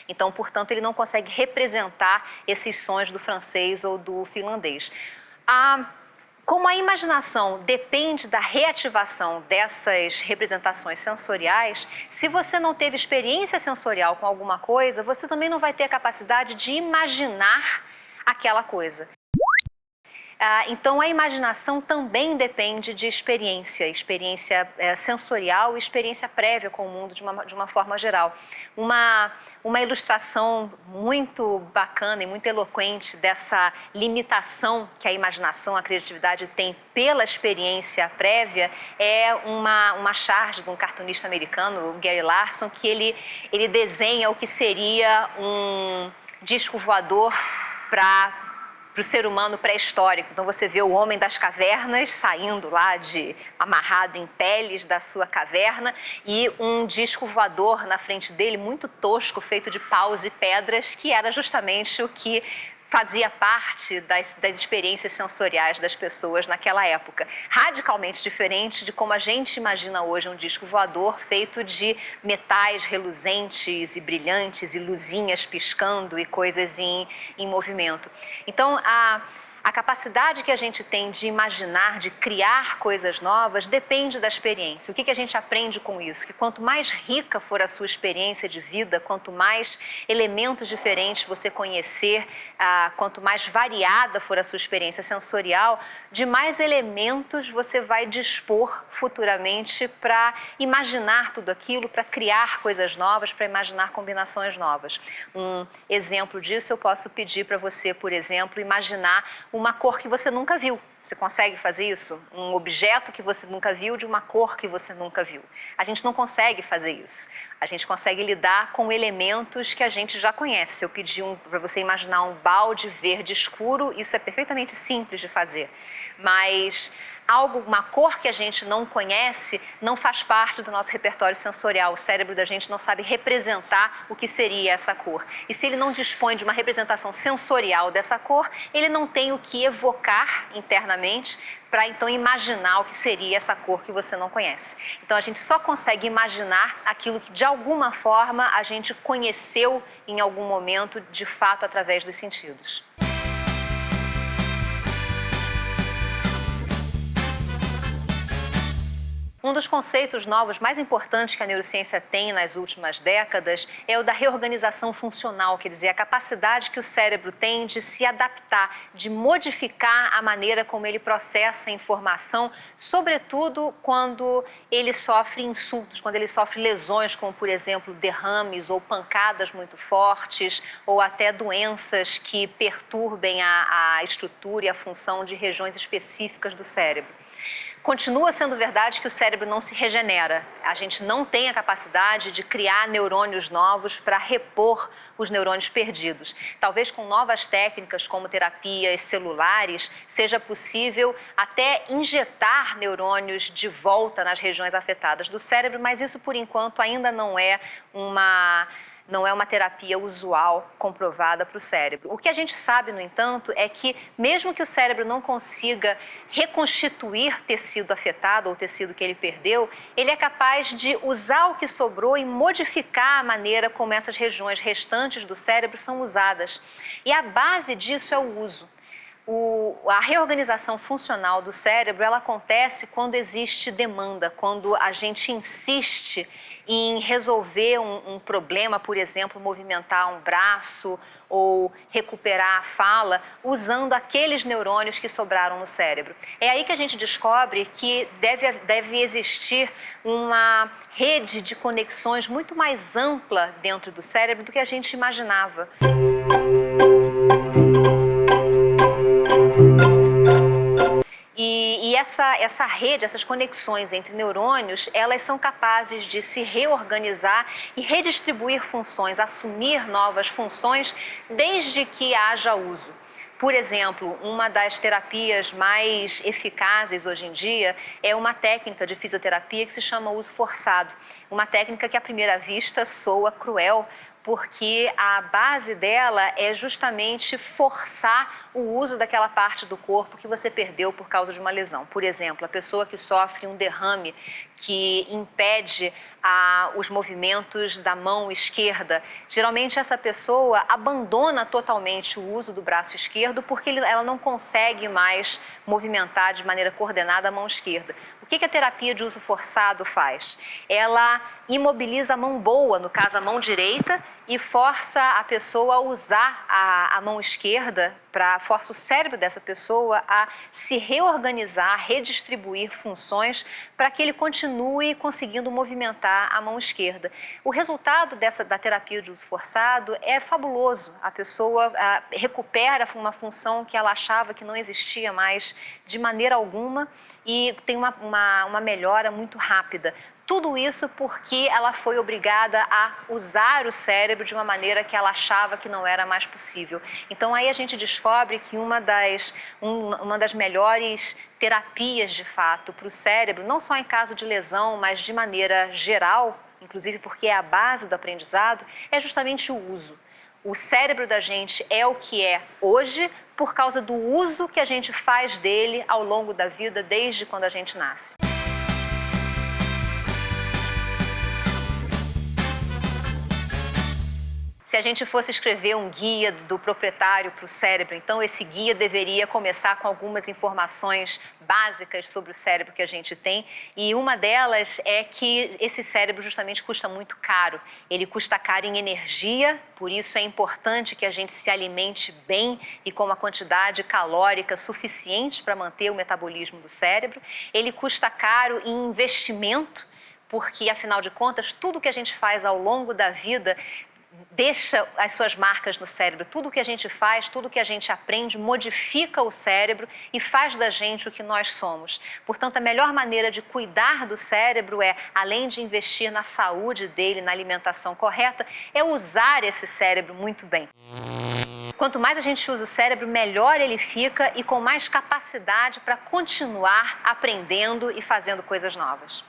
Então, portanto, ele não consegue representar esses sons do francês ou do finlandês. Como a imaginação depende da reativação dessas representações sensoriais, se você não teve experiência sensorial com alguma coisa, você também não vai ter a capacidade de imaginar aquela coisa. Então, a imaginação também depende de experiência sensorial e experiência prévia com o mundo de uma forma geral. Uma ilustração muito bacana e muito eloquente dessa limitação que a imaginação, a criatividade tem pela experiência prévia é uma charge de um cartunista americano, o Gary Larson, que ele desenha o que seria um disco voador para o ser humano pré-histórico. Então você vê o homem das cavernas saindo lá amarrado em peles da sua caverna e um disco voador na frente dele, muito tosco, feito de paus e pedras, que era justamente o que fazia parte das experiências sensoriais das pessoas naquela época. Radicalmente diferente de como a gente imagina hoje um disco voador feito de metais reluzentes e brilhantes e luzinhas piscando e coisas em movimento. Então, a capacidade que a gente tem de imaginar, de criar coisas novas, depende da experiência. O que a gente aprende com isso? Que quanto mais rica for a sua experiência de vida, quanto mais elementos diferentes você conhecer, quanto mais variada for a sua experiência sensorial, de mais elementos você vai dispor futuramente para imaginar tudo aquilo, para criar coisas novas, para imaginar combinações novas. Um exemplo disso eu posso pedir para você, por exemplo, imaginar uma cor que você nunca viu. Você consegue fazer isso? Um objeto que você nunca viu de uma cor que você nunca viu. A gente não consegue fazer isso. A gente consegue lidar com elementos que a gente já conhece. Se eu pedir para você imaginar um balde verde escuro, isso é perfeitamente simples de fazer. Mas uma cor que a gente não conhece não faz parte do nosso repertório sensorial. O cérebro da gente não sabe representar o que seria essa cor. E se ele não dispõe de uma representação sensorial dessa cor, ele não tem o que evocar internamente para então imaginar o que seria essa cor que você não conhece. Então a gente só consegue imaginar aquilo que de alguma forma a gente conheceu em algum momento, de fato, através dos sentidos. Um dos conceitos novos mais importantes que a neurociência tem nas últimas décadas é o da reorganização funcional, quer dizer, a capacidade que o cérebro tem de se adaptar, de modificar a maneira como ele processa a informação, sobretudo quando ele sofre insultos, quando ele sofre lesões, como, por exemplo, derrames ou pancadas muito fortes, ou até doenças que perturbem a estrutura e a função de regiões específicas do cérebro. Continua sendo verdade que o cérebro não se regenera. A gente não tem a capacidade de criar neurônios novos para repor os neurônios perdidos. Talvez com novas técnicas como terapias celulares seja possível até injetar neurônios de volta nas regiões afetadas do cérebro, mas isso por enquanto ainda não é uma terapia usual comprovada para o cérebro. O que a gente sabe, no entanto, é que mesmo que o cérebro não consiga reconstituir tecido afetado ou tecido que ele perdeu, ele é capaz de usar o que sobrou e modificar a maneira como essas regiões restantes do cérebro são usadas. E a base disso é o uso. A reorganização funcional do cérebro, ela acontece quando existe demanda, quando a gente insiste em resolver um problema, por exemplo, movimentar um braço ou recuperar a fala, usando aqueles neurônios que sobraram no cérebro. É aí que a gente descobre que deve existir uma rede de conexões muito mais ampla dentro do cérebro do que a gente imaginava. E essa rede, essas conexões entre neurônios, elas são capazes de se reorganizar e redistribuir funções, assumir novas funções, desde que haja uso. Por exemplo, uma das terapias mais eficazes hoje em dia é uma técnica de fisioterapia que se chama uso forçado. Uma técnica que à primeira vista soa cruel, porque a base dela é justamente forçar o uso daquela parte do corpo que você perdeu por causa de uma lesão. Por exemplo, a pessoa que sofre um derrame que impede os movimentos da mão esquerda. Geralmente essa pessoa abandona totalmente o uso do braço esquerdo porque ela não consegue mais movimentar de maneira coordenada a mão esquerda. O que a terapia de uso forçado faz? Ela imobiliza a mão boa, no caso a mão direita, e força a pessoa a usar a mão esquerda, força o cérebro dessa pessoa a se reorganizar, redistribuir funções para que ele continue conseguindo movimentar a mão esquerda. O resultado da terapia de uso forçado é fabuloso. A pessoa recupera uma função que ela achava que não existia mais de maneira alguma e tem uma melhora muito rápida. Tudo isso porque ela foi obrigada a usar o cérebro de uma maneira que ela achava que não era mais possível. Então aí a gente descobre que uma das melhores terapias de fato para o cérebro, não só em caso de lesão, mas de maneira geral, inclusive porque é a base do aprendizado, é justamente o uso. O cérebro da gente é o que é hoje por causa do uso que a gente faz dele ao longo da vida, desde quando a gente nasce. Se a gente fosse escrever um guia do proprietário para o cérebro, então esse guia deveria começar com algumas informações básicas sobre o cérebro que a gente tem, e uma delas é que esse cérebro justamente custa muito caro. Ele custa caro em energia, por isso é importante que a gente se alimente bem e com uma quantidade calórica suficiente para manter o metabolismo do cérebro. Ele custa caro em investimento, porque afinal de contas tudo que a gente faz ao longo da vida deixa as suas marcas no cérebro. Tudo que a gente faz, tudo que a gente aprende, modifica o cérebro e faz da gente o que nós somos. Portanto, a melhor maneira de cuidar do cérebro além de investir na saúde dele, na alimentação correta, é usar esse cérebro muito bem. Quanto mais a gente usa o cérebro, melhor ele fica e com mais capacidade para continuar aprendendo e fazendo coisas novas.